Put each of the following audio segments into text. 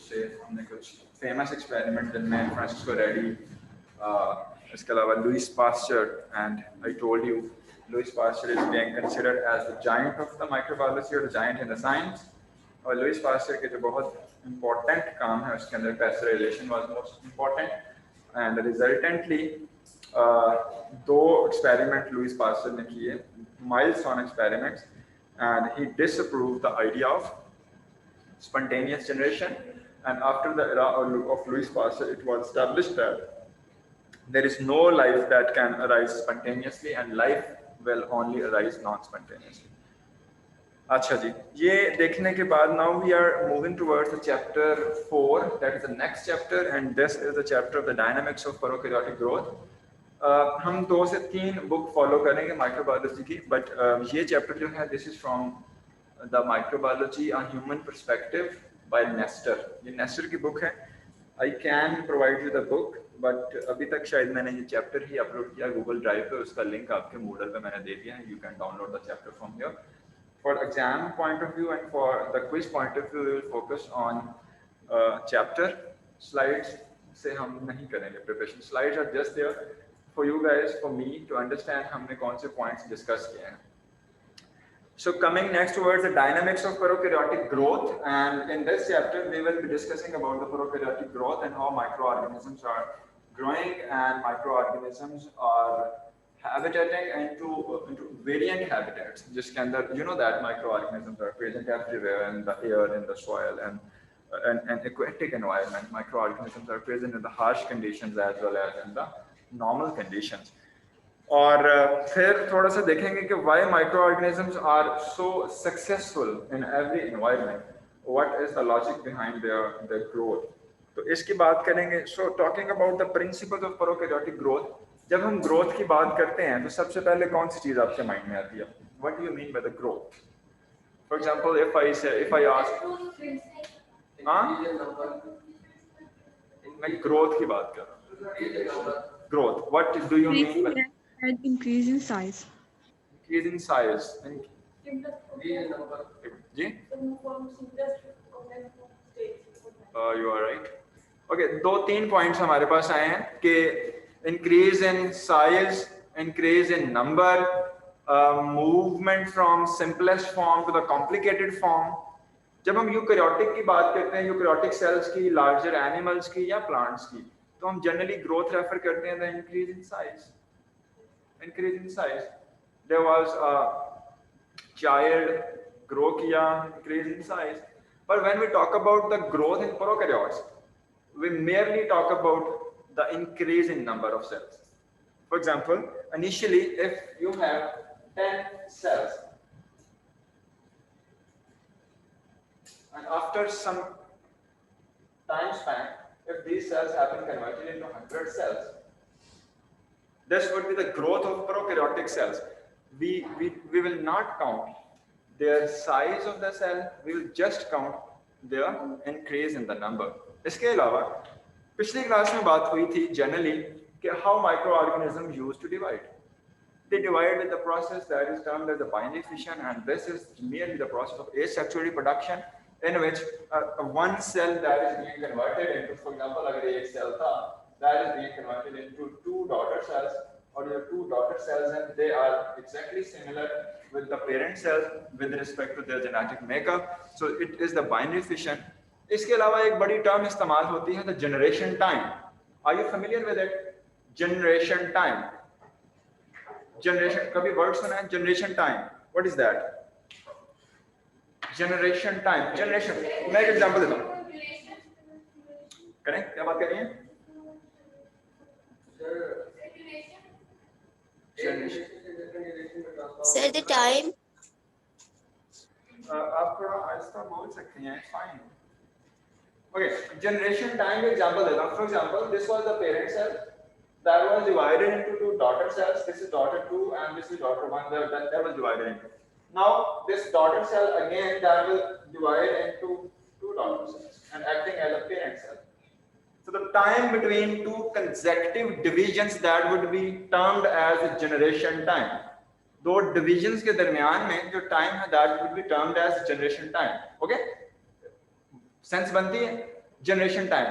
से हमने कुछ फेमस एक्सपेरिमेंट जिनमें फ्रांसिस्को रेडी, इसके अलावा Louis Pasteur, and I told you Louis Pasteur is being considered as the giant of the microbiology और the giant in the science. और Louis Pasteur के जो बहुत इंपॉर्टेंट काम है उसके अंदर pasteurization was most important, and resultantly दो एक्सपेरिमेंट लुइस पास्चर ने किए, milestone experiments, and he disapproved the idea of spontaneous generation. And after the era of Louis Pasteur, it was established that there is no life that can arise spontaneously, and life will only arise non-spontaneously. अच्छा जी, ये देखने के बाद now we are moving towards the chapter 4, that is the next chapter, and this is the chapter of the dynamics of prokaryotic growth. हम 2 से 3 book follow करेंगे microbiology की, but ये चैप्टर जो है this is from the microbiology a human perspective by Nester. ये Nester की book है। I can provide you the book, but अभी तक शायद मैंने ये चैप्टर ही अपलोड किया गूगल ड्राइव पे, उसका लिंक आपके मूडल पे मैंने दे दिया है, you can download the chapter from here. For exam point of view and for the quiz point of view we will focus on chapter. Slides से हम नहीं करेंगे preparation, slides are just there for you guys, for me to understand हमने कौन से points discuss किए हैं. So coming next towards the dynamics of prokaryotic growth, and in this chapter we will be discussing about the prokaryotic growth and how microorganisms are growing and microorganisms are habitating into variant habitats. जिसके अंदर you know that microorganisms are present everywhere in the air, in the soil, and aquatic environment. Microorganisms are present in the harsh conditions as well as in the normal conditions. और फिर थोड़ा सा देखेंगे कि why microorganisms are so successful in every environment, what is the logic behind their growth. तो इसकी बात करेंगे. So talking about the principles of prokaryotic growth, जब हम growth की बात करते हैं तो सबसे पहले कौन सी चीज आपके माइंड में आती है? What do you mean by the growth? For example, if I ask, मैं growth की बात कर रहा हूँ. Growth. What do you mean by increase in size? Increase in size. Ji? You are right. Okay, 2-3 points हमारे पास आए हैं कि increase in size, increase in number, movement from simplest form to the complicated form. जब हम eukaryotic की बात करते हैं, यूकैरियोटिक सेल्स की, लार्जर एनिमल्स की या प्लांट्स की, तो हम जनरली ग्रोथ रेफर करते हैं the increase in size. Increase in size. There was a child grow किया, increase in size. But when we talk about the growth in prokaryotes, we merely talk about the increase in number of cells. For example, initially if you have 10 cells, and after some time span, if these cells have been converted into 100 cells, this would be the growth of prokaryotic cells. We will not count their size of the cell, we will just count their increase in the number. इसके अलावा पिछली class में बात हुई थी generally कि how microorganisms used to divide. They divide with the process that is termed as the binary fission, and this is merely the process of asexual reproduction, in which one cell that is being converted into, for example, अगर एक cell था, that is being converted into 2 daughter cells, or your 2 daughter cells, and they are exactly similar with the parent cells with respect to their genetic makeup. So it is the binary fission. इसके अलावा एक बड़ी term इस्तेमाल होती है, the generation time. Are you familiar with it? Generation time. Generation, कभी word सुना है? Generation time. What is that? Generation time. Generation. मैं एक एग्जांपल देता हूँ. करें? क्या बात कर रही हैं? Sir, the time. आप थोड़ा आहिस्ता बोल सकती हैं. Fine. Okay, generation time का एग्जांपल देता हूँ. For example, this was the parent cell that was divided into 2 daughter cells. This is daughter 2 and this is daughter 1. That was divided into. Now this daughter cell again that will divide into 2 daughter cells and acting as a parent cell. So the time between 2 consecutive divisions, that would be termed as a generation time. दो divisions के दरमियान में जो time है that would be termed as generation time. Okay? Sense बनती है? Generation time,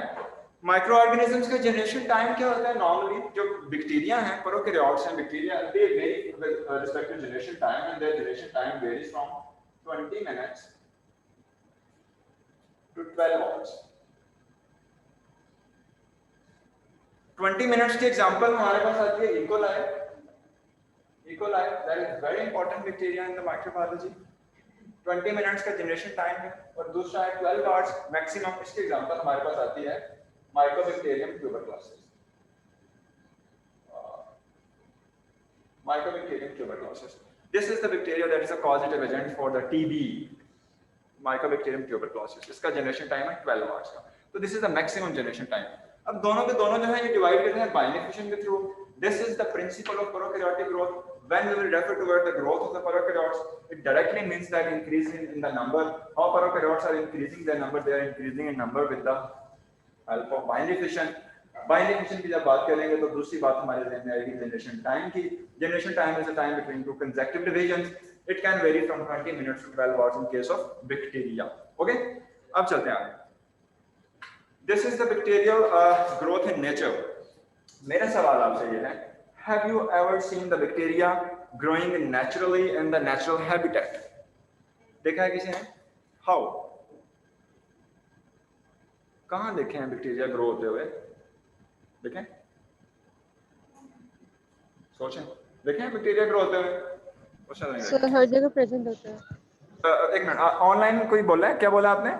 microorganisms का generation time क्या होता है? नॉर्मली जो बैक्टीरिया हैं, प्रोकैरियोट्स हैं bacteria, they vary with respect to generation time, and their generation time varies from 20 minutes to 12 hours. 20 minutes की एग्जांपल हमारे पास आती है E coli. E coli that is very important bacteria in the microbiology. 20 minutes का generation time है, और दूसरा है 12 आवर्स मैक्सिमम. इसकी एग्जांपल हमारे पास आती है Mycobacterium tuberculosis. Mycobacterium tuberculosis. This is the bacteria that is a causative agent for the TB. Mycobacterium tuberculosis. इसका जनरेशन टाइम है 12 आवर्स का. तो this is the maximum generation time. अब दोनों के दोनों जो है ये डिवाइड करते हैं बाइनरी फिशन के through. This is the principle of prokaryotic growth. When we will refer toward the growth of the prokaryotes, it directly means that increase in the number. How prokaryotes are increasing their number? They are increasing in number with the help of binary fission. Binary fission की जब बात करेंगे तो दूसरी बात हमारे ज़हन में आएगी जनरेशन टाइम की. Generation time is a time between two consecutive divisions. It can very from 20 minutes to 12 hours in case of bacteria. Okay, अब चलते हैं आगे. This is the bacterial growth in nature. मेरा सवाल आपसे ये है, have you ever seen the bacteria growing naturally in the natural habitat? देखा है किसी ने? हाउ? कहाँ देखे हैं बैक्टीरिया ग्रो होते हुए? देखें, सोचें, देखें बैक्टीरिया ग्रो होते हुए? सर हर जगह प्रेजेंट होता है. एक मिनट, ऑनलाइन कोई बोला है? क्या बोला आपने?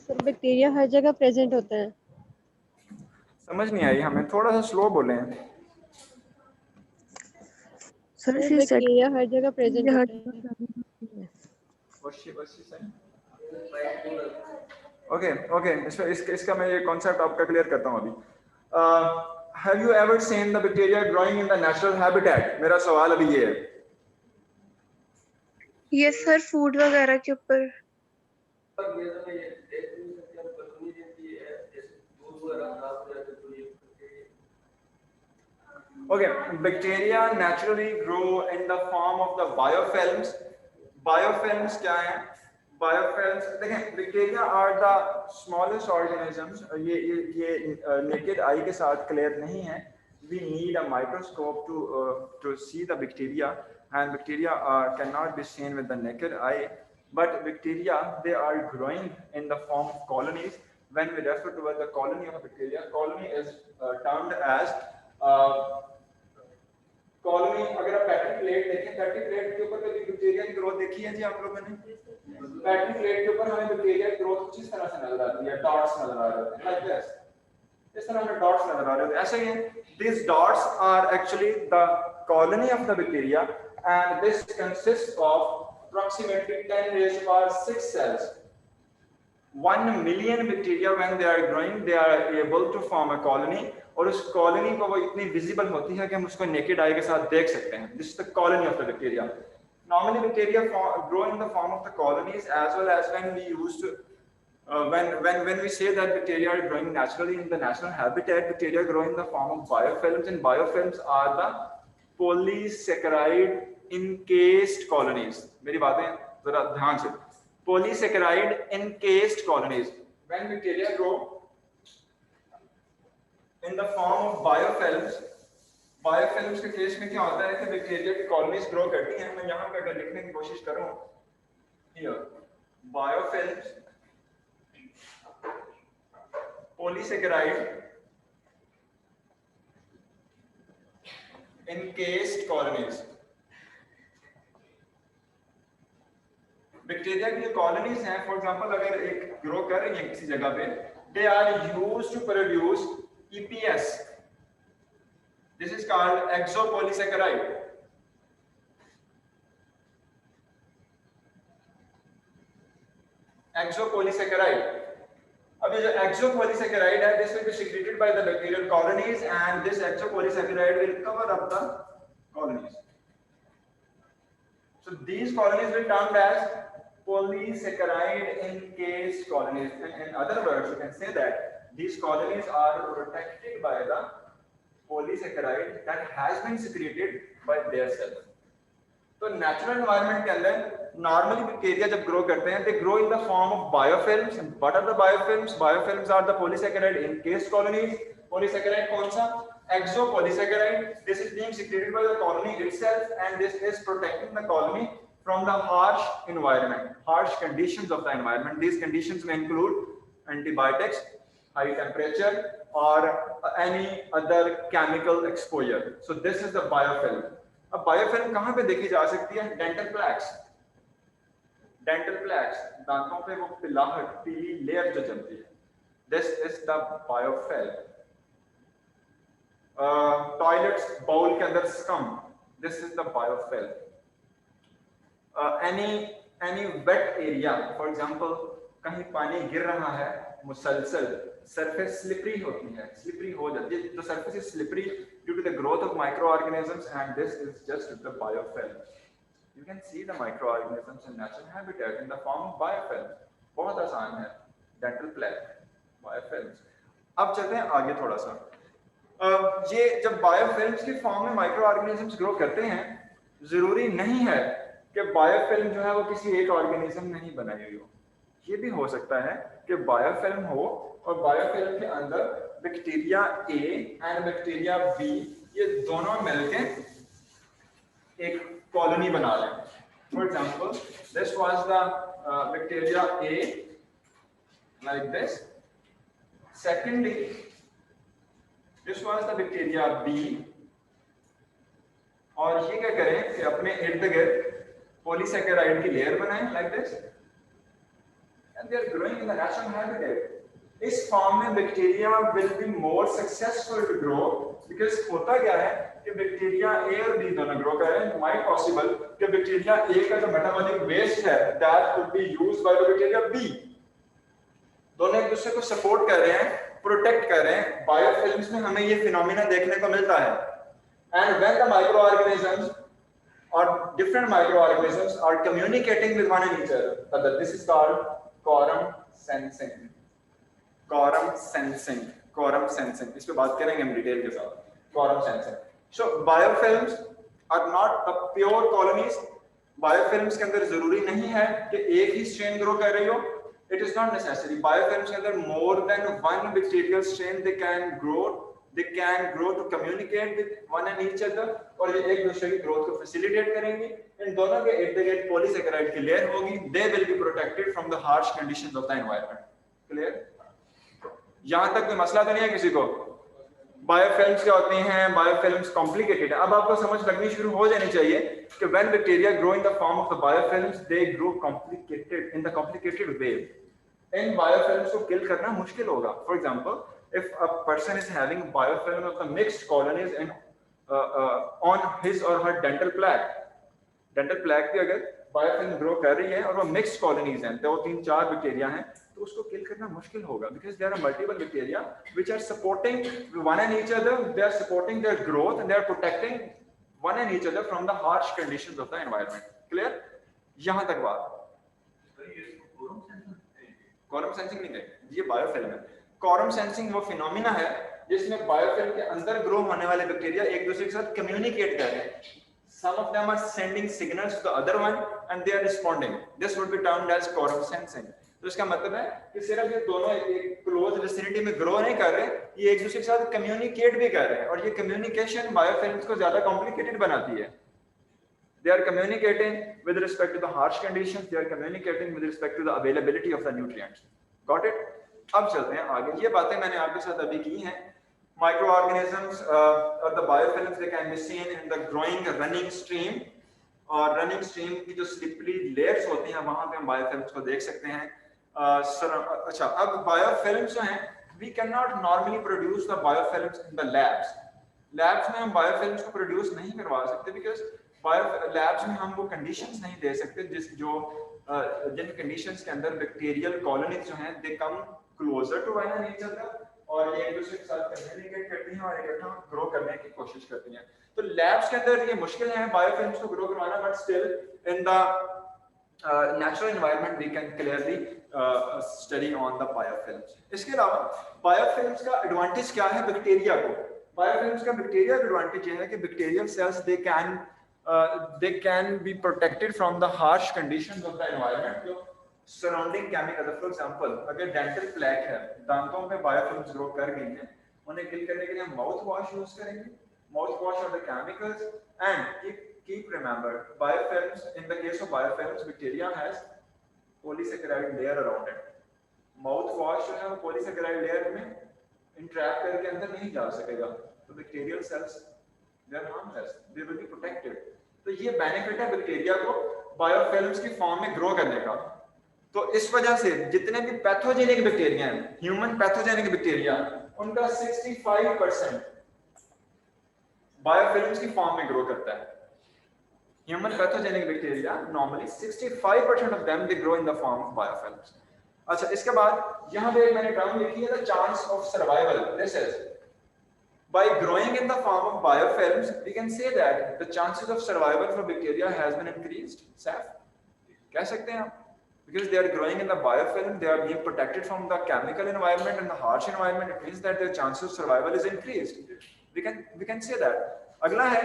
सर बैक्टीरिया हर जगह प्रेजेंट होता है. समझ नहीं आई हमें, थोड़ा सा स्लो बोलें. Sir, she said बैक्टीरिया हर जगह प्रेजेंट her होता है. ओके, इसका मैं ये कॉन्सेप्ट आपका क्लियर करता हूँ अभी. Have you ever seen the bacteria growing in the natural habitat? मेरा सवाल अभी ये है. yes sir, food वगैरह के ऊपर. Okay, bacteria naturally grow in the form of the biofilms. Biofilms क्या हैं? Biofilms, देखें, bacteria are the smallest organisms. ये naked eye के साथ clear नहीं है. We need a microscope to see the bacteria, and bacteria cannot be seen with the naked eye. But bacteria, they are growing in the form of colonies. When we refer to the colony of a bacteria, colony is termed as colony. अगर आप पैट्री plate देखें, पैट्री plate के ऊपर कभी bacteria की growth देखी है जी आप लोगों ने? पैट्री प्लेट के ऊपर हमें बैक्टीरिया की ग्रोथ कुछ इस तरह से नजर आती है, डॉट्स नजर आ रहे होते हैं, लाइक दिस. इस तरह हमें डॉट्स नजर आ रहे होते हैं. ऐसे ही these dots are actually the colony of the bacteria, and this consists of approximately 10 raised to power 6 cells. 1 million bacteria, when they are growing, they are able to form a colony. और उस colony को वो इतनी visible होती है कि हम उसको नेकेड आई के साथ देख सकते हैं. This is the colony of the bacteria. Normally bacteria grow in the form of the colonies as well as when we used to when we say that bacteria are growing naturally in the natural habitat, bacteria grow in the form of biofilms, and biofilms are the polysaccharide encased colonies. मेरी बातें जरा ध्यान से. Polysaccharide encased colonies. When bacteria grow in the form of biofilms, biofilms के case में क्या होता है कि बैक्टीरिया की कॉलोनीज ग्रो करती हैं. मैं यहाँ पे अगर लिखने की कोशिश करूँ, here biofilms, polysaccharide encased colonies. Bacteria की जो कॉलोनीज हैं, फॉर एग्जांपल अगर एक ग्रो कर रही है किसी जगह पे, they are used to produce EPS. This is called exopolysaccharide. Exopolysaccharide. अब ये जो exopolysaccharide है, this will be secreted by the bacterial colonies, and this exopolysaccharide will cover up the colonies. So these colonies will be termed as polysaccharide encased colonies. In other words, you can say that these colonies are protected by the polysaccharide that has been secreted by their cells. तो natural environment के अंदर normally bacteria जब grow करते हैं, they grow in the form of biofilms. What are the biofilms? Biofilms are the polysaccharide encased colonies. Polysaccharide कौन सा? Exopolysaccharide. This is being secreted by the colony itself and this is protecting the colony from the harsh environment, harsh conditions of the environment. These conditions may include antibiotics, high temperature, or any other chemical exposure. So this is the biofilm. अब biofilm कहाँ पे देखी जा सकती है? Dental plaques. Dental plaques, दांतों पे वो पिलाहट, पीली लेयर जो जमती है. This is the biofilm. Toilets, bowl के अंदर scum. This is the biofilm. Any wet area, for example, कहीं पानी गिर रहा है मुसलसल, surface slippery होती है, slippery हो जाती है. The surface is slippery due to the growth of microorganisms, and this is just the biofilm. You can see the microorganisms in natural habitat in the form of biofilm. बहुत आसान है. Dental plaque, biofilms. अब चलते हैं आगे थोड़ा सा. ये जब biofilms की फॉर्म में माइक्रोऑर्गेनिजम्स ग्रो करते हैं, जरूरी नहीं है कि बायोफिल्म जो है वो किसी एक ऑर्गेनिज्म ने ही बनाई हुई हो. ये भी हो सकता है कि बायोफिल्म हो और बायोफिल्म के अंदर bacteria A and bacteria B ये दोनों मिलके एक कॉलोनी बना लें. For example, this was the bacteria A like this. Secondly, this was the bacteria B. और ये क्या करें कि अपने इर्द गिर्द पॉलीसैकेराइड की लेयर बनाएं like this, and they are growing in the natural habitat. इस फॉर्म में bacteria will be more successful to grow, because होता क्या है कि बैक्टीरिया ए और बी दोनों ग्रो कर रहे हैं. माइट पॉसिबल कि बैक्टीरिया ए का जो मेटाबॉलिक वेस्ट है that could be used by the bacteria B. दोनों एक दूसरे को सपोर्ट कर रहे हैं, प्रोटेक्ट कर रहे हैं. बायोफिल्म्स में हमें ये फिनोमेना देखने को मिलता है. And when the microorganisms or different microorganisms are communicating with one another, this is called quorum sensing. Quorum sensing. Quorum sensing. इस पे बात करेंगे हम डिटेल के साथ. Quorum sensing. So biofilms are not the pure colonies. Biofilms के अंदर जरूरी नहीं है कि एक ही strain grow कर रही हो. It is not necessary. Biofilms के अंदर more than one bacterial strain they can grow. They can grow to communicate with one and each other, और ये एक दूसरे की ग्रोथ को फैसिलिटेट करेंगे. इन दोनों के इर्द गिर्द पॉलीसैकेराइड की लेयर होगी. They will be protected from the harsh conditions of the environment. Clear? यहाँ तक कोई मसला तो नहीं है किसी को? बायोफिल्म्स क्या होती हैं? बायोफिल्म्स कॉम्प्लिकेटेड है. अब आपको समझ लगनी शुरू हो जानी चाहिए कि when bacteria grow in the form of the biofilms, they grow complicated in the complicated way. In biofilms को किल करना मुश्किल होगा. For example, if a person is having biofilm of the mixed colonies in on his or her dental plaque भी अगर biofilm grow कर रही है और वो mixed colonies हैं, तो 3-4 बैक्टीरिया हैं, तो उसको किल करना मुश्किल होगा. because there are multiple bacteria which are supporting one and each other. They are supporting their growth and they are protecting one and each other from the harsh conditions of the environment. Clear? यहाँ तक बात. quorum sensing नहीं कहेंगे, ये biofilm है. Quorum sensing वो phenomena है जिसमें बायोफिल्म के अंदर ग्रो होने वाले बैक्टीरिया एक दूसरे के साथ कम्युनिकेट कर रहे हैं. Some of them are sending signals to the other one and they are responding. This would be termed as quorum sensing. तो इसका मतलब है कि सिर्फ ये दोनों एक क्लोज विसिनिटी में ग्रो नहीं कर रहे, ये एक दूसरे के साथ कम्युनिकेट भी कर रहे हैं. और ये कम्युनिकेशन बायोफिल्म्स को ज्यादा कॉम्प्लिकेटेड बनाती है. They are communicating with respect to the harsh conditions. They are communicating with respect to the availability of the nutrients. Got it? अब चलते हैं आगे. ये बातें मैंने आपके साथ अभी की हैं. Microorganisms or the biofilms, they can be seen in the growing running stream. और running stream की जो slippery layers होती हैं वहाँ पे हम biofilms को देख सकते हैं. अच्छा, अब biofilms जो हैं, we cannot normally produce the biofilms in the labs. Labs में हम biofilms को produce नहीं करवा सकते because labs में हम वो conditions नहीं दे सकते जिन conditions के अंदर bacterial colonies जो हैं they come closer to one another और ये एक दूसरे के साथ कम्युनिकेट करती हैं और इकट्ठा ग्रो करने की कोशिश करती हैं. तो लैब्स के अंदर ये मुश्किल है बायोफिल्म्स को ग्रो करवाना, but still in the natural environment we can clearly study on the biofilms. इसके अलावा बायोफिल्म्स का एडवांटेज क्या है बैक्टीरिया को? बायोफिल्म्स का बैक्टीरिया का एडवांटेज ये है कि bacterial cells they can they can be protected from the harsh conditions of the environment जो surrounding chemical. For example, अगर dental plaque है, दांतों पे biofilms grow कर गई हैं, उन्हें किल करने के लिए हम माउथ वॉश यूज करेंगे. माउथ वॉश और the chemicals. And keep remember, biofilms, in the case of biofilms, bacteria has polysaccharide layer around it. Mouth wash जो है वो polysaccharide layer में इंट्रैप करके अंदर नहीं जा सकेगा, तो bacterial cells they are harmless, they will be protected. तो ये बेनिफिट है बैक्टीरिया को बायोफिल्म्स की फॉर्म में ग्रो करने का. तो इस वजह से जितने भी पैथोजेनिक बैक्टीरिया हैं, ह्यूमन पैथोजेनिक बैक्टीरिया, उनका 65% बायोफिल्म्स की फॉर्म में ग्रो करता है. Human pathogenic bacteria normally 65% of them they grow in the form of biofilms. अच्छा, इसके बाद यहाँ पे मैंने टर्म लिखी है, the chance of survival. This is by growing in the form of biofilms, we can say that the chances of survival for bacteria has been increased. Saf, कह सकते हैं आप, because they are growing in the biofilm, they are being protected from the chemical environment and the harsh environment. It means that their chances of survival is increased. We can say that. अगला है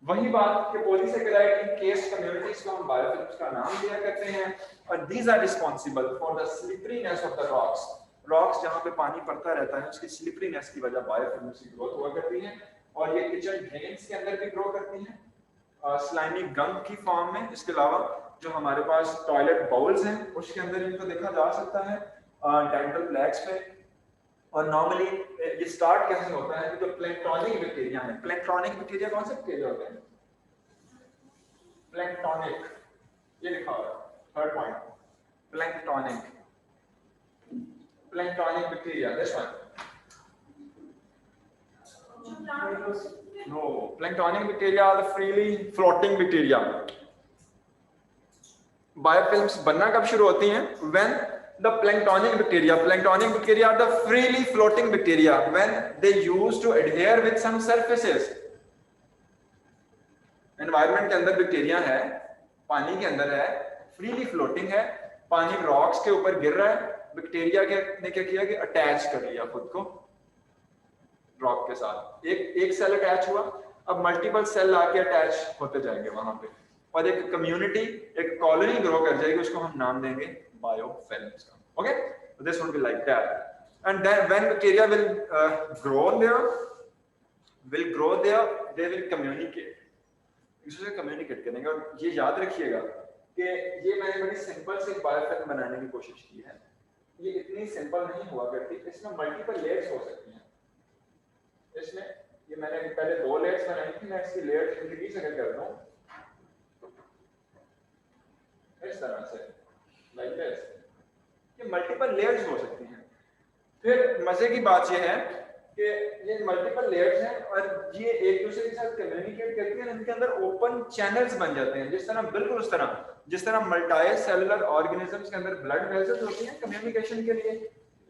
वही बात कि polysaccharide in case communities को हम biofilms का नाम दिया करते हैं, और these are responsible for the slipperiness of the rocks. Rocks जहाँ पे पानी पड़ता रहता है, उसकी स्लिपरीनेस की वजह बायोफिल्म्स की ग्रोथ हुआ करती है, और ये किचन ड्रेन्स के अंदर भी ग्रो करती हैं स्लाइमी गम की फॉर्म में. इसके अलावा जो हमारे पास टॉयलेट बाउल्स हैं उसके अंदर इनको देखा जा सकता है, डेंटल प्लैक्स पे. और नॉर्मली ये स्टार्ट कैसे होता है कि जो प्लैंक्टोनिक बैक्टीरिया हैं, प्लैंक्टोनिक बैक्टीरिया कौन से बैक्टीरिया होते हैं? प्लैंक्टोनिक, ये लिखा हुआ है third point, planktonic. Planktonic bacteria, this one. No, planktonic bacteria are the freely floating bacteria. Biofilms बनना कब शुरू होती हैं? When the planktonic bacteria are the freely floating bacteria when they used to adhere with some surfaces. Environment के अंदर bacteria है, पानी के अंदर है, freely floating है, पानी रॉक्स के ऊपर गिर रहा है. बैक्टीरिया ने क्या किया कि अटैच कर लिया खुद को रॉक के साथ. एक सेल अटैच हुआ, अब मल्टीपल सेल आके अटैच होते जाएंगे वहां पे, और एक कम्युनिटी, एक कॉलोनी ग्रो कर जाएगी, उसको हम नाम देंगे बायोफिल्म्स का. Okay, this would be like that. And then when bacteria will grow there they will communicate, इससे कम्युनिकेट करेंगे. और ये याद रखिएगा कि ये मैंने बड़ी सिंपल से बायोफिल्म बनाने की कोशिश की है. ये इतनी सिंपल नहीं हुआ करती, इसमें मल्टीपल लेयर्स हो सकती हैं. इसमें ये मैंने पहले 2 लेयर्स बनाई थी, मैं इसकी लेयर्स इंक्रीज अगर कर दूं इस तरह से, लाइक दिस, ये मल्टीपल लेयर्स हो सकती हैं. फिर मजे की बात ये है कि ये मल्टीपल लेयर्स हैं और ये एक दूसरे के साथ कम्युनिकेट करती हैं, इनके अंदर ओपन चैनल्स बन जाते हैं. जिस तरह, बिल्कुल उस तरह जिस तरह मल्टी सेलुलर ऑर्गेनिजम्स के अंदर ब्लड वेसल्स होती हैं कम्युनिकेशन के लिए,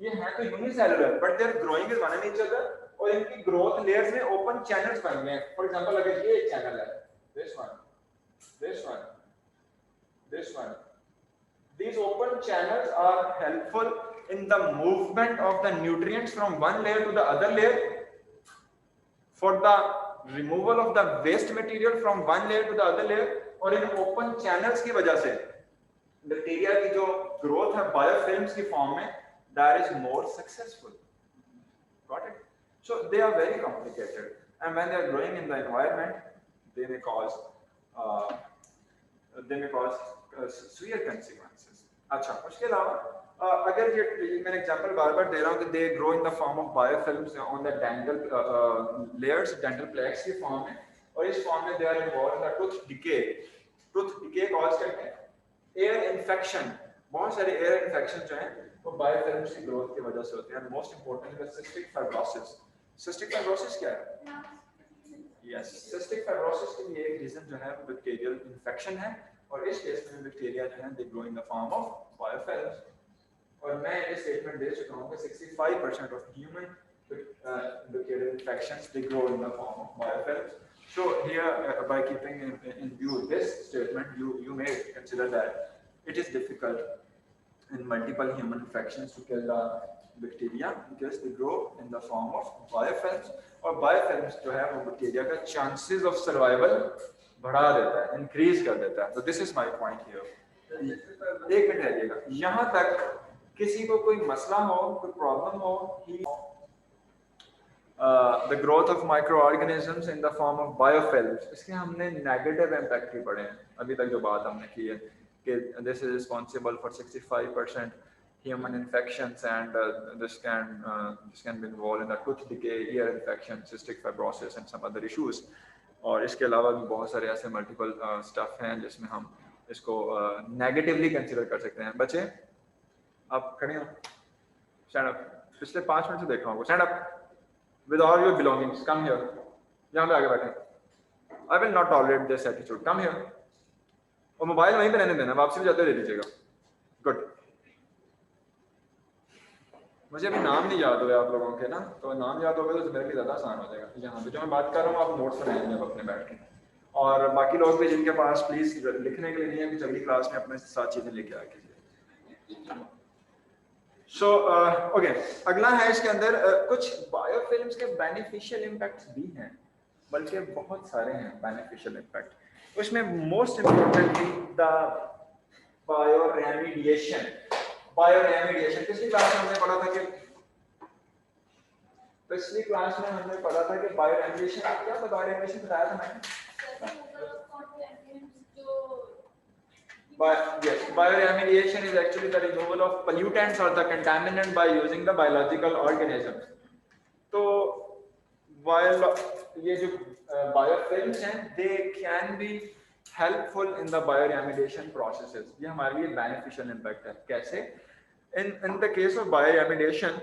ये है तो unicellular but they are growing with one and each other, और इनकी ग्रोथ लेयर्स में ओपन चैनल्स बन गए हैं. फॉर एग्जांपल, अगर ये एक चैनल है, this one, this one, this one, these open channels are helpful in the movement of the nutrients from one layer to the other layer, for the removal of the waste material from one layer to the other layer. और in open channels की वजह से bacteria की जो growth है biofilms की form में, that is more successful. Got it? So they are very complicated, and when they are growing in the environment they may cause severe consequences. अच्छा, उसके अलावा अगर ये मैंने एग्जांपल बार-बार दे रहा हूं कि they grow in the form of biofilms on the dental layers, dental plaques की फॉर्म में, और इस फॉर्म में they are involve in the tooth decay. Tooth decay cause करते हैं एयर इन्फेक्शन. बहुत सारे एयर इन्फेक्शन जो हैं वो बायोफिल्म्स की ग्रोथ की वजह से होते हैं. मोस्ट इंपॉर्टेंट है सिस्टिक फाइब्रोसिस. सिस्टिक फाइब्रोसिस क्या है? यस, सिस्टिक फाइब्रोसिस के लिए एक रीजन जो है वो बैक्टीरियल इन्फेक्शन है, और इस केस में बैक्टीरिया जो है दे grow in the form of biofilms. और मैं ये स्टेटमेंट दे चुका हूं कि 65% of human bacterial infections they grow in the form of biofilms. So here, by keeping in view this statement, you may consider that it is difficult in multiple human infections to kill the bacteria because they grow in the form of biofilms. और biofilms जो है वो bacteria का chances of survival बढ़ा देता है, increase कर देता है। तो this is my point here. एक मिनट रहिएगा, यहाँ तक किसी को कोई मसला हो, कोई प्रॉब्लम हो कि the growth of microorganisms in the form of biofilms, इसके हमने नेगेटिव इम्पैक्ट ही पढ़े हैं अभी तक जो बात हमने की है कि this is responsible for 65% human infections and this can be involved in the tooth decay, ear infection, cystic fibrosis and some other issues। और इसके अलावा भी बहुत सारे ऐसे मल्टीपल स्टफ हैं जिसमें हम इसको नेगेटिवली कंसिडर कर सकते हैं। बच्चे आप खड़े हो, स्टैंड अप। पिछले 5 मिनट से देख रहा हूँ, stand up with all your belongings, come here। यहाँ पे आगे बैठे। I will not tolerate this attitude, come here। और मोबाइल वहीं पे रहने देना, वापसी भी जाते हुए ले लीजिएगा। गुड। मुझे अभी नाम नहीं याद हुए आप लोगों के ना, तो नाम याद होगा तो मेरे लिए ज़्यादा आसान हो जाएगा। यहाँ पे जो मैं बात कर रहा हूँ आप नोट्स बनाएंगे अब अपने बैठ के, और बाकी लोग भी जिनके पास प्लीज लिखने के लिए नहीं है कि अगली क्लास में अपने साथ चीज़ें लेके आ कीजिए। सो ओके, अगला है इसके अंदर कुछ बायोफिल्म्स के बेनिफिशियल इम्पैक्ट्स भी हैं, बल्कि बहुत सारे हैं बेनिफिशियल इम्पैक्ट। उसमें most importantly the bioremediation. Bioremediation पिछली क्लास में हमने पढ़ा था कि बायोरेमिडिएशन क्या था? बायोरेमिडिएशन बताया था मैंने। Yes, bioremediation is actually the removal of pollutants or the contaminant by using the biological organisms। तो ये जो biofilms हैं, they can be helpful in the bioremediation processes। ये हमारे लिए beneficial impact है। कैसे? In the case of bioremediation,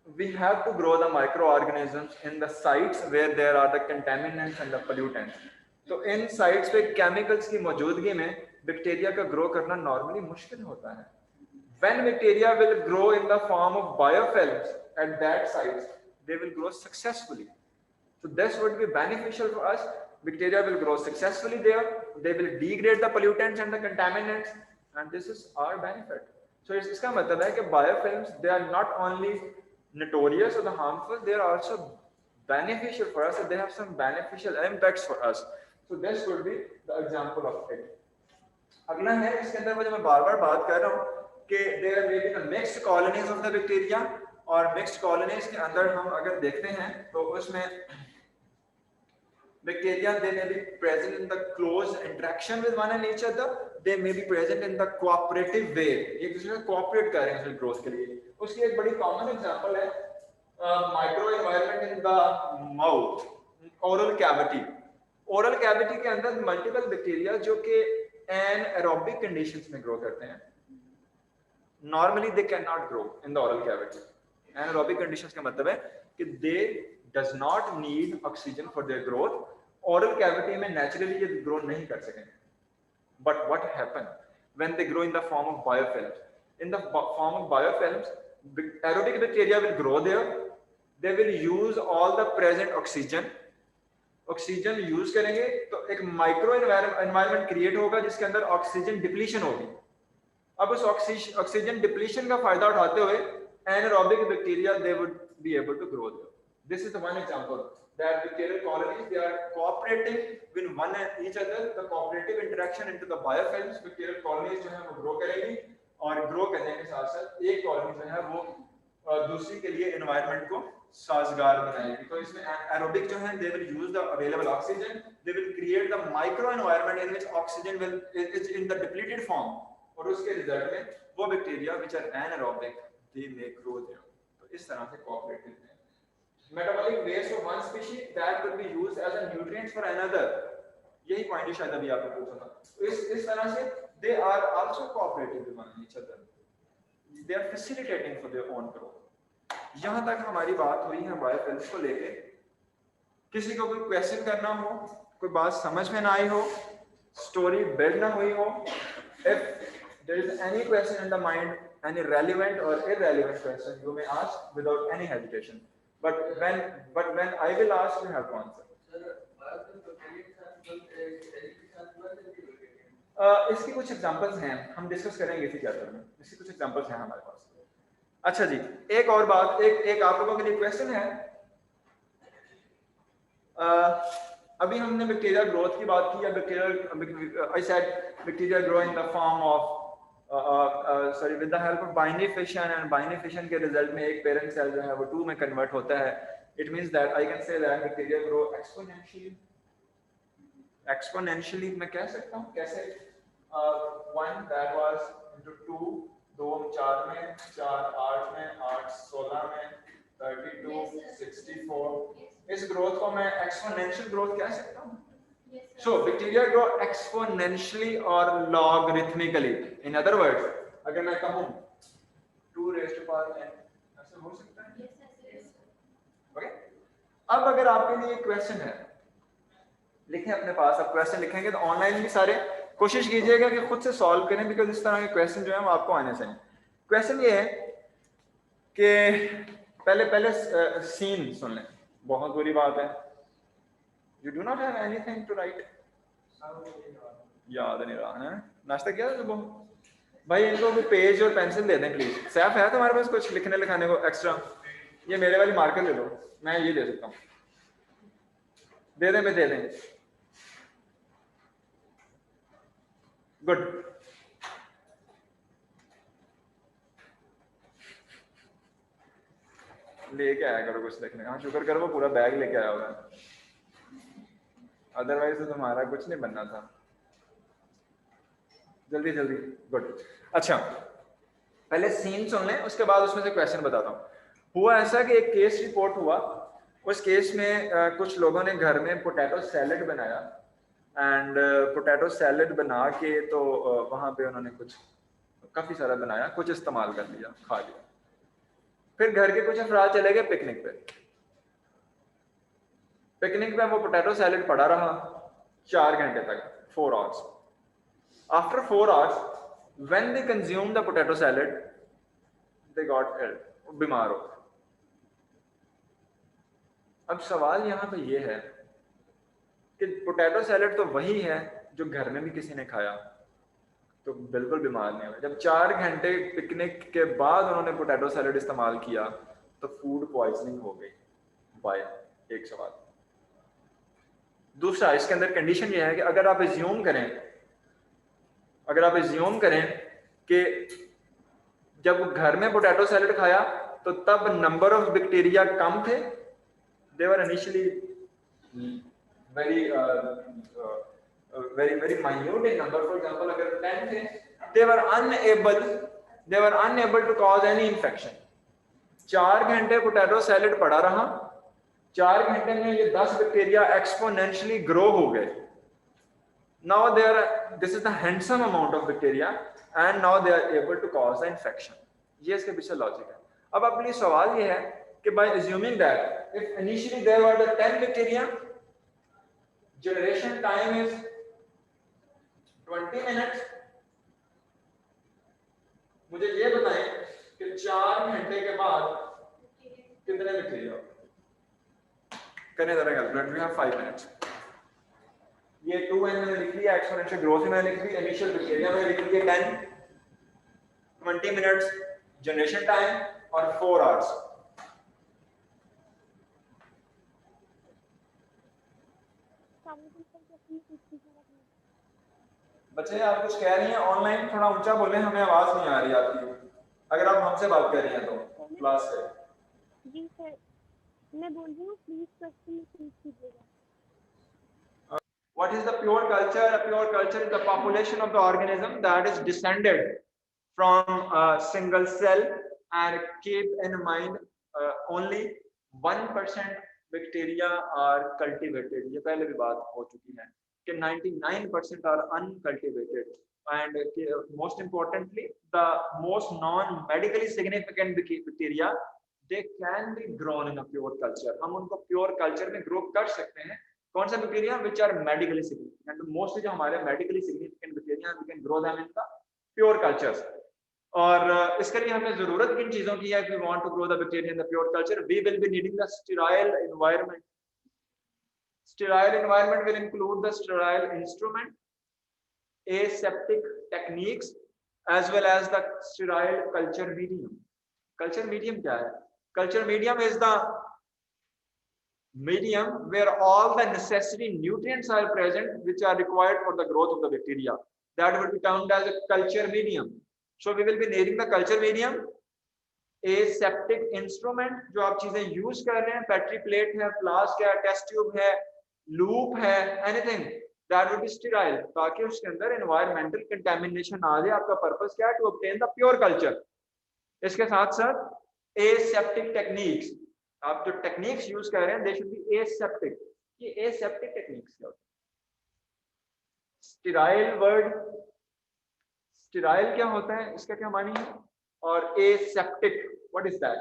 we have to grow the microorganisms in the sites where there are the contaminants and the pollutants। तो इन sites पे chemicals की मौजूदगी में बैक्टीरिया का ग्रो करना नॉर्मली मुश्किल होता है। When bacteria will grow in the form of biofilms at that sites, they will grow successfully। So this would be beneficial for us। Bacteria will grow successfully there, they will degrade the pollutants and the contaminants, and this is our benefit। So इसका मतलब है कि biofilms, they are not only notorious or the harmful, they are also beneficial for us, and they have some beneficial impacts for us। So this would be the example of it। अगला है इसके अंदर जो मैं बार-बार बात कर रहा हूँ कि there may be the mixed colonies of the bacteria, और mixed colonies के अंदर हम अगर देखते हैं तो उसमें bacteria, they may be present in the close interaction with one and each other, they may be present in the cooperative way, एक दूसरे से cooperate कर रहे हैं ग्रोथ के लिए। उसकी एक बड़ी कॉमन एग्जांपल है micro environment in the mouth, oral cavity. Oral cavity के अंदर मल्टीपल बैक्टीरिया जो कि एनारोबिक कंडीशंस में ग्रो करते हैं। Normally they can not grow in the oral cavity. Anaerobic conditions का मतलब है कि दे does not need oxygen for their growth. Oral cavity में नेचुरली ये ग्रो नहीं कर सकेंगे। But what happen when they grow in the form of biofilms? In the form of biofilms, aerobic bacteria will grow there, they will use all the present oxygen। Oxygen use करेंगे तो एक micro environment create होगा जिसके अंदर oxygen depletion होगी। अब उस oxygen depletion का फायदा उठाते हुए anaerobic bacteria, they would be able to grow there। This is the one example that bacterial colonies, they are cooperating with one and each other। The cooperative interaction into the biofilms, bacterial colonies जो है वो grow करेंगी, और grow करने के साथ साथ एक कॉलोनी जो है वो दूसरी के लिए एनवायरनमेंट को साजगार बनाएगी। तो इसमें एरोबिक जो है they will use the available oxygen, they will create the micro environment in which oxygen will is in the depleted form, और उसके रिजल्ट में वो bacteria which are anaerobic, they may grow there। तो इस तरह से कोऑपरेटिव है। Metabolic waste of one species that will be used as a nutrient for another। यही पॉइंट शायद अभी आपने पूछा था। तो इस तरह से they are also cooperating with one each other, they are facilitating for their own growth। यहाँ तक हमारी बात हुई है बायोफिल्म्स को लेके। किसी को कोई क्वेश्चन करना हो, कोई बात समझ में ना आई हो, स्टोरी बिल्ड ना हुई हो, if there is any question in the mind, any relevant or irrelevant question, you may ask without any hesitation, but when I will ask, you have to answer। इसकी कुछ एग्जांपल्स हैं, हम discuss करेंगे इसी chapter में। इसकी कुछ examples हैं हमारे पास। अच्छा जी, एक और बात, एक आप लोगों के लिए क्वेश्चन है। अभी हमने बैक्टीरिया ग्रोथ की बात की, bacterial I said bacteria grow in the form of sorry with the help of binary fission, and binary fission के रिजल्ट में एक पेरेंट सेल जो है वो 2 में कन्वर्ट होता है. It means that I can say that bacteria grow exponentially मैं कह सकता हूँ कैसे. 1 दैट वाज इनटू 2, 2 4 में, 4 8 में, 8 16 में, 32 64. इस ग्रोथ को मैं एक्सपोनेंशियल ग्रोथ कह सकता हूँ. So bacteria grow exponentially or logarithmically. In other words, अगर मैं कहूँ 2 raised to power n, ऐसा हो सकता है? Okay? अब अगर आपके लिए क्वेश्चन है, लिखें अपने पास. अब क्वेश्चन लिखेंगे तो ऑनलाइन भी सारे कोशिश कीजिएगा कि खुद से सॉल्व करें, बिकॉज इस तरह के क्वेश्चन जो है वो आपको आने चाहिए. क्वेश्चन ये है कि पहले सीन सुन लें. बहुत बुरी बात है. You do not have anything to write. याद नहीं रहा है. नाश्ता किया सुबह? भाई इनको कोई पेज और पेंसिल दे दें प्लीज. सैफ है तुम्हारे पास कुछ लिखने लिखाने को एक्स्ट्रा? ये मेरे वाली मार्कर ले लो, मैं ये दे सकता हूँ. दे दें, मैं दे दें. गुड. लेके आया करो कुछ लिखने. हाँ शुक्र करो वो पूरा बैग लेके आया होगा, अदरवाइज तो तुम्हारा कुछ नहीं बनना था. जल्दी जल्दी. गुड. अच्छा पहले सीन सुन लें, उसके बाद उसमें से क्वेश्चन बताता हूँ. हुआ ऐसा कि एक केस रिपोर्ट हुआ. उस केस में कुछ लोगों ने घर में पोटैटो सैलेड बनाया, एंड पोटैटो सैलेड बना के तो वहाँ पे उन्होंने कुछ काफ़ी सारा बनाया, कुछ इस्तेमाल कर लिया, खा लिया. फिर घर के कुछ अफराद चले गए पिकनिक पे. पिकनिक में वो पोटैटो सैलेड पड़ा रहा 4 घंटे तक, 4 hours. After 4 hours, when they consumed the potato salad, they got ill. बीमार हो. अब सवाल यहाँ पे ये है कि पोटैटो सैलेड तो वही है जो घर में भी किसी ने खाया तो बिल्कुल बीमार नहीं हुआ. जब 4 घंटे पिकनिक के बाद उन्होंने पोटैटो सैलेड इस्तेमाल किया तो फूड पॉइजनिंग हो गई. बाय एक सवाल. दूसरा, इसके अंदर कंडीशन ये है कि अगर आप एज्यूम करें कि जब घर में पोटैटो सैलेड खाया तो तब नंबर ऑफ बैक्टीरिया कम थे. They were initially very minute in number. For example अगर 10 थे, they were unable to cause any infection. 4 घंटे पोटैटो सैलेड पड़ा रहा, 4 घंटे में ये 10 बैक्टीरिया एक्सपोनेंशियली ग्रो हो गए. Now this is the handsome amount of bacteria, and now they are able to cause the infection. ये इसके पीछे लॉजिक है. अब अपनी सवाल ये है कि by assuming that if initially there were the 10 bacteria, generation time is 20 minutes. मुझे ये बताएं कि 4 घंटे के बाद कितने बैक्टीरिया करें जरा कैलकुलेट. We have 5 minutes. ये 2n मैंने लिख लिया, एक्सपोनेंशियल ग्रोथ मैंने लिख लिया, इनिशियल बैक्टीरिया मैंने लिख लिया 10, 20 मिनट्स जनरेशन टाइम और 4 hours. बच्चे आप कुछ कह रही हैं ऑनलाइन, थोड़ा ऊंचा बोलें, हमें आवाज नहीं आ रही आपकी. अगर आप हमसे बात कर रही हैं तो क्लास से. जी सर, मैं बोल रही हूँ प्लीज क्वेश्चन रिपीट कीजिएगा. What is the pure culture? A pure culture is the population of the organism that is descended from a single cell, and keep in mind only 1% bacteria are cultivated. ये पहले भी बात हो चुकी है कि 99% are uncultivated, and most importantly the most non-medically significant bacteria they can be grown in a pure culture. हम उनको pure culture में grow कर सकते हैं. कौन सा bacteria which are medically significant. Mostly जो हमारे medically significant bacteria we can grow them in the pure cultures. और इसके लिए हमें जरूरत किन चीजों की है? We want to grow the bacteria in the pure culture. We will be needing the sterile environment. Sterile environment will include the sterile instrument, aseptic techniques, as well as the sterile culture medium. Culture medium क्या है? Culture medium is the medium where all the necessary nutrients are present which are required for the growth of the bacteria. That would be termed as a culture medium. So we will be naming the culture medium. aseptic instrument, जो आप चीजें use कर रहे हैं, battery plate है, flask है, test tube है, loop है, anything that would be sterile, ताकि उसके अंदर environmental contamination आ जाए. आपका पर्पस क्या है? To obtain the pure culture. इसके साथ साथ aseptic techniques, आप जो टेक्निक्स यूज कर रहे हैं, they should be aseptic. ये aseptic techniques क्या होती है? sterile word, sterile क्या होता है, इसका क्या मानी है? और aseptic, what is that?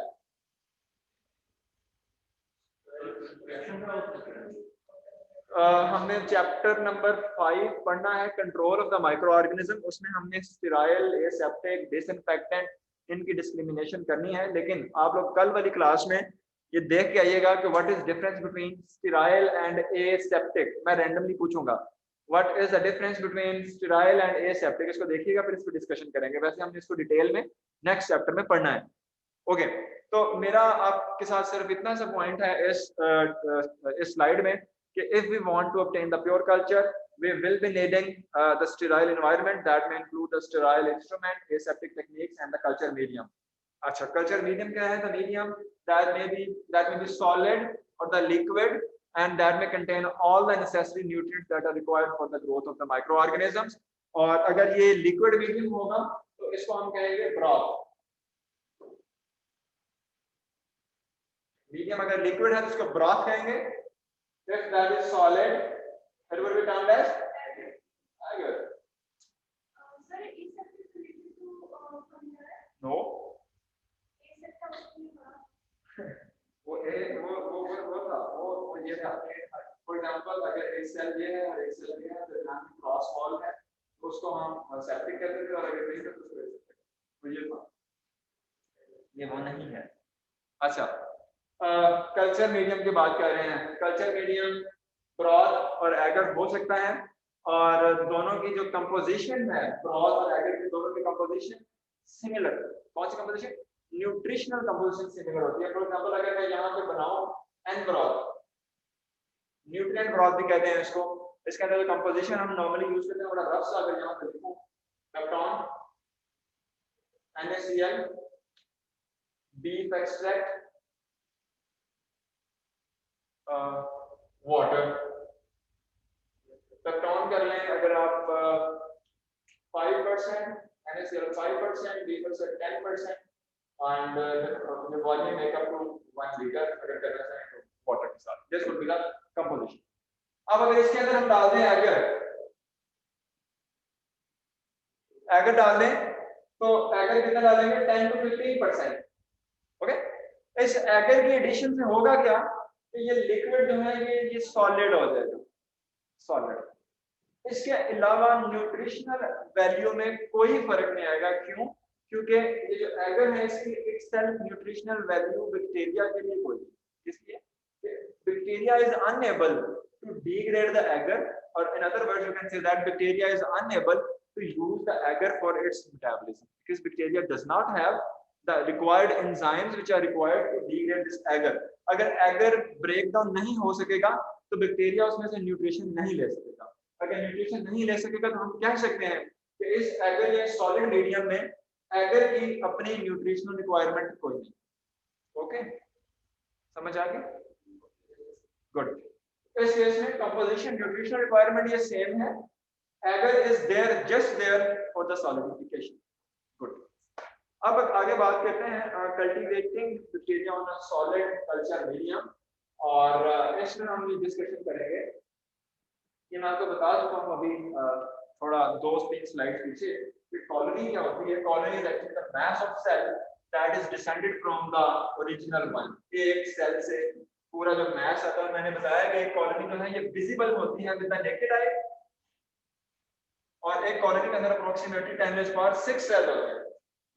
हमने चैप्टर नंबर 5 पढ़ना है, control of the micro organism. उसमें हमने स्टेराइल, एसेप्टिक, डिसइंफेक्टेंट इनकी डिस्क्रिमिनेशन करनी है. लेकिन आप लोग कल वाली क्लास में ये देख के आइएगा कि what is difference between sterile and aseptic. मैं रैंडमली पूछूंगा what is the difference between sterile and aseptic. इसको देखिएगा, फिर इसको डिस्कशन करेंगे. वैसे हमने इसको डिटेल में नेक्स्ट चैप्टर में पढ़ना है. ओके तो मेरा आपके साथ सिर्फ इतना सा पॉइंट है इस स्लाइड में कि if we want to obtain the pure culture, we will be needing the sterile environment that may include the sterile instrument, aseptic techniques, and the culture medium. अच्छा, culture medium क्या है? The medium that may be solid or the liquid, and that may contain all the necessary nutrients that are required for the growth of the microorganisms. और अगर ये liquid medium होगा तो इसको हम कहेंगे broth. Medium अगर liquid है तो इसको broth कहेंगे. If that is solid, it will be termed as agar. Sir, aseptic related to container. No. Aseptic was वो था वो ये था. For example, अगर एक सेल ये है और एक सेल ये है, तो यहाँ क्रॉस वॉल है, तो उसको हम सेप्टिक कहते थे, और अगर नहीं तो उसको एसेप्टिक. तो ये था. ये वो नहीं है. अच्छा, कल्चर मीडियम की बात कर रहे हैं. कल्चर मीडियम ब्रॉथ और एगर हो सकता है, और दोनों की जो कंपोजिशन है, ब्रॉथ और एगर की दोनों की कंपोजिशन सिमिलर. कौन सी कंपोजिशन? न्यूट्रिशनल कंपोजिशन सिमिलर होती है. फॉर एग्जांपल अगर मैं यहाँ पे बनाऊं एन ब्रॉथ, न्यूट्रिएंट ब्रॉथ भी कहते हैं इसको. इसके अंदर जो कंपोजिशन हम नॉर्मली यूज करते हैं बड़ा रफ सा, अगर यहाँ पे लिखूं पेप्टॉन, NaCl, बीफ एक्सट्रैक्ट, वाटर. पेप्टॉन कर लें अगर आप 5%, NaCl 5%, beef 10%, and the volume make up to 1 liter अगर करना चाहें तो वाटर के साथ. This would be the composition. अब अगर इसके अंदर हम डाल दें एगर डाल दें, तो एगर कितना डालेंगे? 10 to 15%. ओके, इस एगर की एडिशन से होगा क्या? ये लिक्विड जो है ये सॉलिड हो जाएगा, सॉलिड. इसके अलावा न्यूट्रिशनल वैल्यू में कोई फर्क नहीं आएगा. क्यों? क्योंकि ये जो एगर है इसकी इटसेल्फ न्यूट्रिशनल वैल्यू बैक्टीरिया के लिए कोई नहीं. इसलिए bacteria is unable to degrade the agar, और in other words you can say that bacteria is unable to use the agar for its metabolism, because bacteria does not have the required enzymes which are required to degrade this agar. अगर eager break down नहीं हो सकेगा तो bacteria उसमें से nutrition नहीं ले सकेगा. अगर न्यूट्रिशन नहीं ले सकेगा तो हम कह सकते हैं कि इस एगर या सॉलिड मीडियम में एगर की अपनी न्यूट्रिशनल रिक्वायरमेंट कोई नहीं. ओके, समझ आ गया? गुड. इस केस में कंपोजिशन, न्यूट्रिशनल रिक्वायरमेंट ये सेम है. Agar is there, just there for the solidification. Good. अब आगे बात करते हैं cultivating bacteria on a solid culture medium, और इसमें हम ये डिस्कशन करेंगे. ये मैं आपको बता चुका हूँ अभी थोड़ा 2-3 स्लाइड पीछे कि कॉलोनी क्या होती है. Colony is actually the mass of cell that is descended from the original one. एक सेल से पूरा जो मास आता है, मैंने बताया कि एक कॉलोनी जो है ये विजिबल होती है विद द नेकेड आई, और एक कॉलोनी के अंदर अप्रोक्सीमेटली 10⁶ सेल होते हैं.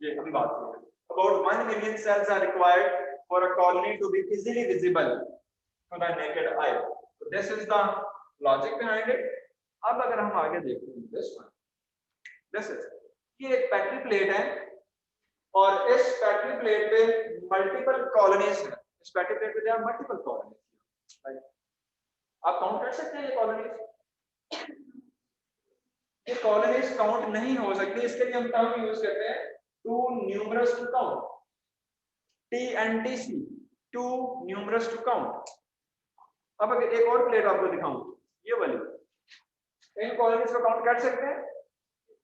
ये अभी बात करें. About 1 million cells are required for a colony to be easily visible to the naked eye. So this is the logic behind it. अब अगर हम आगे देखते हैं this one, this is ये एक पेट्री प्लेट है, और इस पेट्री प्लेट पे मल्टीपल कॉलोनीज हैं. इस पेट्री प्लेट पे there are multiple colonies. आप काउंट कर सकते हैं ये कॉलोनीज? ये कॉलोनीज काउंट नहीं हो सकती, इसके लिए हम टर्म यूज करते हैं too numerous to count, TNTC, too numerous to count. अब अगर एक और प्लेट आपको दिखाऊं, ये वाली, इन कॉलोनीज को काउंट कर सकते हैं?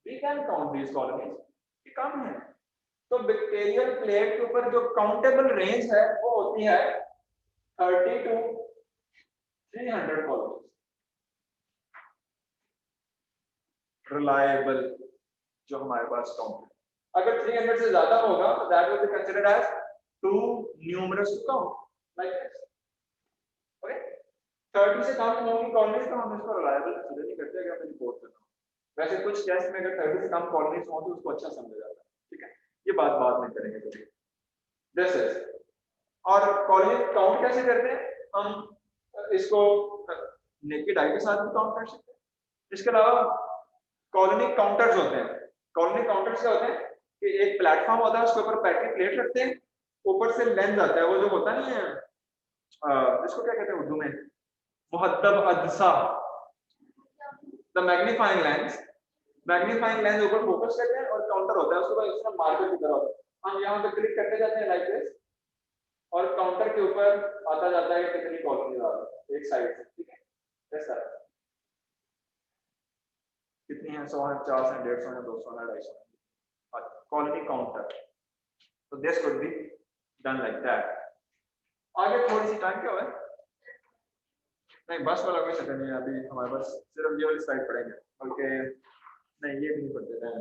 We can count these colonies, ये कम है। तो बैक्टीरियल प्लेट के ऊपर जो काउंटेबल रेंज है वो होती है 30 to 300 कॉलोनीज। रिलायबल जो हमारे पास काउंट है, अगर 300 से ज्यादा होगा तो that will be considered as too numerous to count, like this. Okay, 30 से कम होंगी कॉलोनीज तो हम इसको रिलायबल कंसीडर नहीं करते अगर मैं रिपोर्ट करता हूं। वैसे कुछ टेस्ट में अगर 30 से कम कॉलोनीज हो तो उसको अच्छा समझा जाता है, ठीक है, ये बात बाद में करेंगे कभी। दिस इज, और कॉलोनी काउंट कैसे करते हैं? हम इसको नेकेड आई के साथ भी काउंट कर सकते हैं। इसके अलावा कॉलोनी काउंटर्स होते हैं। कॉलोनी काउंटर्स क्या होते हैं कि एक प्लेटफॉर्म होता है, उसके ऊपर पैकेट प्लेट रखते हैं, ऊपर से लेंस आता है, वो जो होता नहीं है, इसको क्या कहते हैं उर्दू में, मुहद्दब अदसा, the magnifying lens. Magnifying lens ऊपर फोकस करते हैं और काउंटर होता है, उसके बाद इसमें मार्कर की तरह होता है। हम यहाँ पे क्लिक करते जाते हैं लाइक दिस, और काउंटर के ऊपर आता जाता है कि कितनी कॉलोनी आ रही है एक साइड से, ठीक है, ऐसा कितनी है, 100 है, 50 है, 150 है, 200 है, 250 है, कॉलोनी काउंटर। तो this could be done like that. आगे थोड़ी सी टाइम क्या हुआ है? नहीं, बस वाला कोई चक्कर नहीं है, अभी हमारे पास सिर्फ ये वाली स्लाइड पढ़ेंगे, बल्कि नहीं ये भी नहीं पढ़ते हैं।